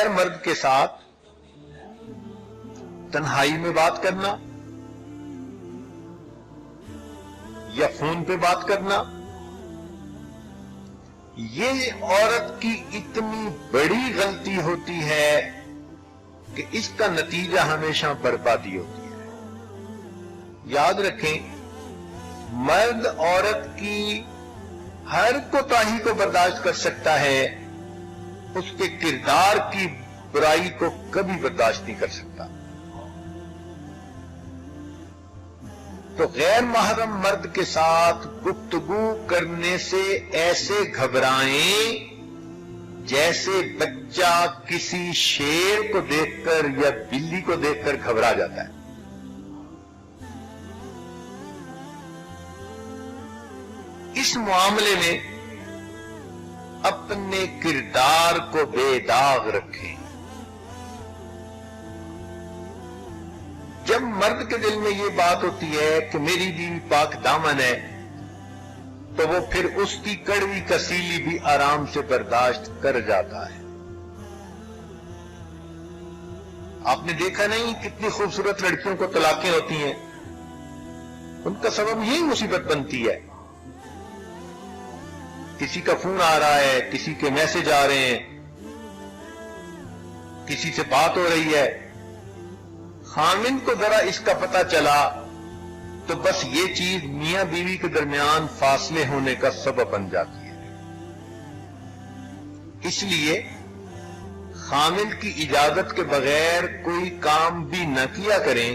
غیر مرد کے ساتھ تنہائی میں بات کرنا یا فون پہ بات کرنا، یہ عورت کی اتنی بڑی غلطی ہوتی ہے کہ اس کا نتیجہ ہمیشہ بربادی ہوتی ہے۔ یاد رکھیں، مرد عورت کی ہر کوتاہی کو برداشت کر سکتا ہے، اس کے کردار کی برائی کو کبھی برداشت نہیں کر سکتا۔ تو غیر محرم مرد کے ساتھ گفتگو کرنے سے ایسے گھبرائیں جیسے بچہ کسی شیر کو دیکھ کر یا بلی کو دیکھ کر گھبرا جاتا ہے۔ اس معاملے میں اپنے کردار کو بے داغ رکھیں۔ جب مرد کے دل میں یہ بات ہوتی ہے کہ میری بیوی پاک دامن ہے، تو وہ پھر اس کی کڑوی کسیلی بھی آرام سے برداشت کر جاتا ہے۔ آپ نے دیکھا نہیں کتنی خوبصورت لڑکیوں کو طلاقیں ہوتی ہیں، ان کا سبب یہی مصیبت بنتی ہے۔ کسی کا فون آ رہا ہے، کسی کے میسج آ رہے ہیں، کسی سے بات ہو رہی ہے، خامن کو ذرا اس کا پتہ چلا تو بس یہ چیز میاں بیوی کے درمیان فاصلے ہونے کا سبب بن جاتی ہے۔ اس لیے خامن کی اجازت کے بغیر کوئی کام بھی نہ کیا کریں،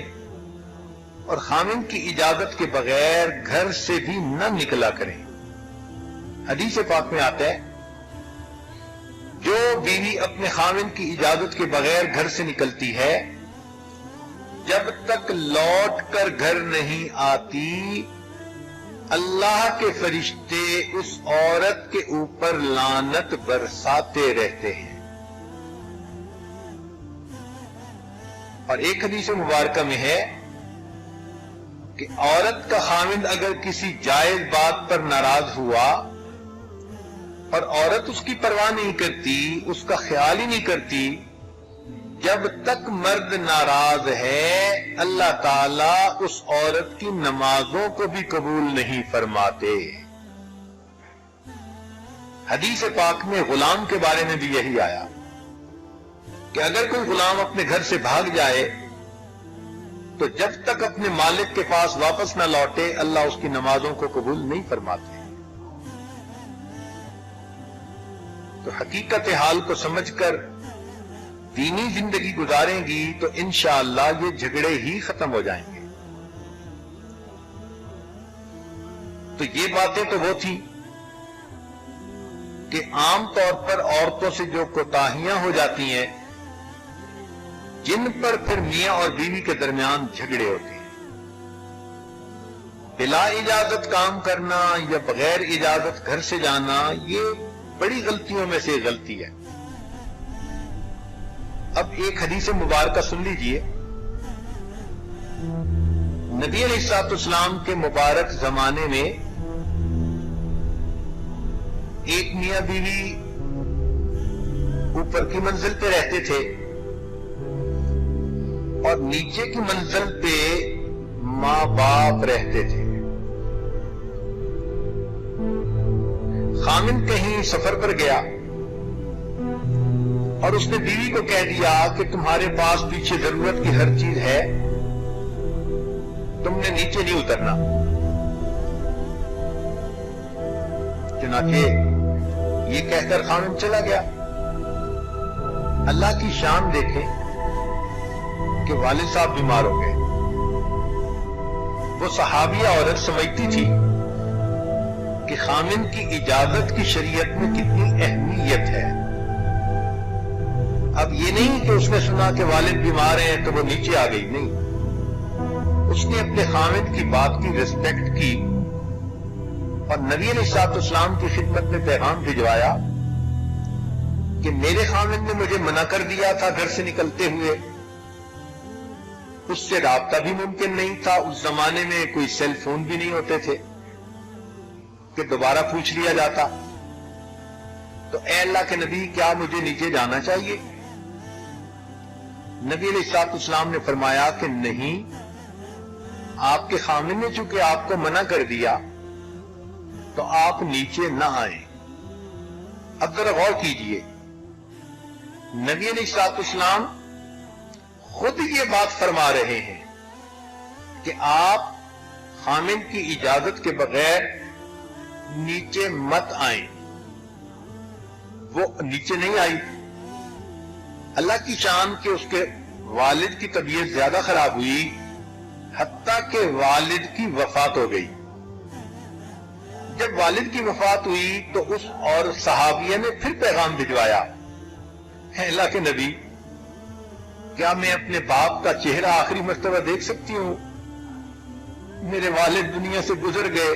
اور خامن کی اجازت کے بغیر گھر سے بھی نہ نکلا کریں۔ حدیث پاک میں آتا ہے، جو بیوی اپنے خامن کی اجازت کے بغیر گھر سے نکلتی ہے، جب تک لوٹ کر گھر نہیں آتی، اللہ کے فرشتے اس عورت کے اوپر لعنت برساتے رہتے ہیں۔ اور ایک حدیث مبارکہ میں ہے کہ عورت کا خامند اگر کسی جائز بات پر ناراض ہوا اور عورت اس کی پرواہ نہیں کرتی، اس کا خیال ہی نہیں کرتی، جب تک مرد ناراض ہے اللہ تعالیٰ اس عورت کی نمازوں کو بھی قبول نہیں فرماتے۔ حدیث پاک میں غلام کے بارے میں بھی یہی آیا کہ اگر کوئی غلام اپنے گھر سے بھاگ جائے تو جب تک اپنے مالک کے پاس واپس نہ لوٹے اللہ اس کی نمازوں کو قبول نہیں فرماتے۔ تو حقیقت حال کو سمجھ کر دینی زندگی گزاریں گی تو انشاءاللہ یہ جھگڑے ہی ختم ہو جائیں گے۔ تو یہ باتیں تو وہ تھیں کہ عام طور پر عورتوں سے جو کوتاہیاں ہو جاتی ہیں، جن پر پھر میاں اور بیوی کے درمیان جھگڑے ہوتے ہیں۔ بلا اجازت کام کرنا یا بغیر اجازت گھر سے جانا، یہ بڑی غلطیوں میں سے غلطی ہے۔ اب ایک حدیث مبارکہ سن لیجئے۔ نبی علیہ السلام کے مبارک زمانے میں ایک میاں بیوی اوپر کی منزل پہ رہتے تھے اور نیچے کی منزل پہ ماں باپ رہتے تھے۔ خامن کہیں سفر پر گیا اور اس نے بیوی کو کہہ دیا کہ تمہارے پاس پیچھے ضرورت کی ہر چیز ہے، تم نے نیچے نہیں اترنا۔ چنانچہ یہ کہہ کر خامن چلا گیا۔ اللہ کی شان دیکھیں کہ والد صاحب بیمار ہو گئے۔ وہ صحابیہ عورت سمجھتی تھی کہ خامن کی اجازت کی شریعت میں کتنی اہمیت ہے۔ اب یہ نہیں کہ اس نے سنا کہ والد بیمار ہیں تو وہ نیچے آ گئی، نہیں، اس نے اپنے خامد کی بات کی ریسپیکٹ کی اور نبی علیہ السلام کی خدمت میں پیغام بھجوایا کہ میرے خامد نے مجھے منع کر دیا تھا گھر سے نکلتے ہوئے، اس سے رابطہ بھی ممکن نہیں تھا، اس زمانے میں کوئی سیل فون بھی نہیں ہوتے تھے کہ دوبارہ پوچھ لیا جاتا، تو اے اللہ کے نبی کیا مجھے نیچے جانا چاہیے؟ نبی علیہ السلام نے فرمایا کہ نہیں، آپ کے خامن نے چونکہ آپ کو منع کر دیا تو آپ نیچے نہ آئیں۔ اب ذرا غور کیجئے، نبی علیہ السلام خود یہ بات فرما رہے ہیں کہ آپ خامن کی اجازت کے بغیر نیچے مت آئیں۔ وہ نیچے نہیں آئی۔ اللہ کی شان کہ اس کے والد کی طبیعت زیادہ خراب ہوئی، حتیٰ کہ والد کی وفات ہو گئی۔ جب والد کی وفات ہوئی تو اس اور صحابیہ نے پھر پیغام بھجوایا، اے اللہ کے نبی، کیا میں اپنے باپ کا چہرہ آخری مرتبہ دیکھ سکتی ہوں؟ میرے والد دنیا سے گزر گئے،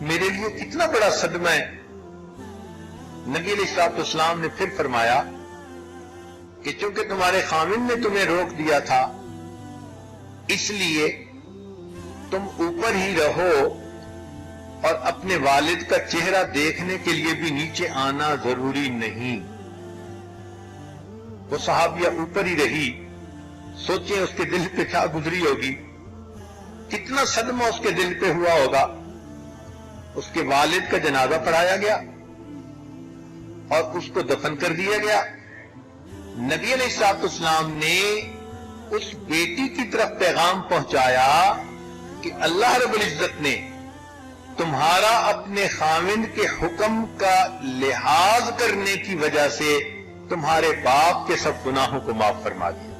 میرے لیے کتنا بڑا صدمہ ہے۔ نبی علیہ السلام نے پھر فرمایا کہ چونکہ تمہارے خامن نے تمہیں روک دیا تھا، اس لیے تم اوپر ہی رہو اور اپنے والد کا چہرہ دیکھنے کے لیے بھی نیچے آنا ضروری نہیں۔ وہ صحابیہ اوپر ہی رہی۔ سوچیں اس کے دل پہ کیا گزری ہوگی، کتنا صدمہ اس کے دل پہ ہوا ہوگا۔ اس کے والد کا جنازہ پڑھایا گیا اور اس کو دفن کر دیا گیا۔ نبی علیہ السلام نے اس بیٹی کی طرف پیغام پہنچایا کہ اللہ رب العزت نے تمہارا اپنے خاوند کے حکم کا لحاظ کرنے کی وجہ سے تمہارے باپ کے سب گناہوں کو معاف فرما دیا۔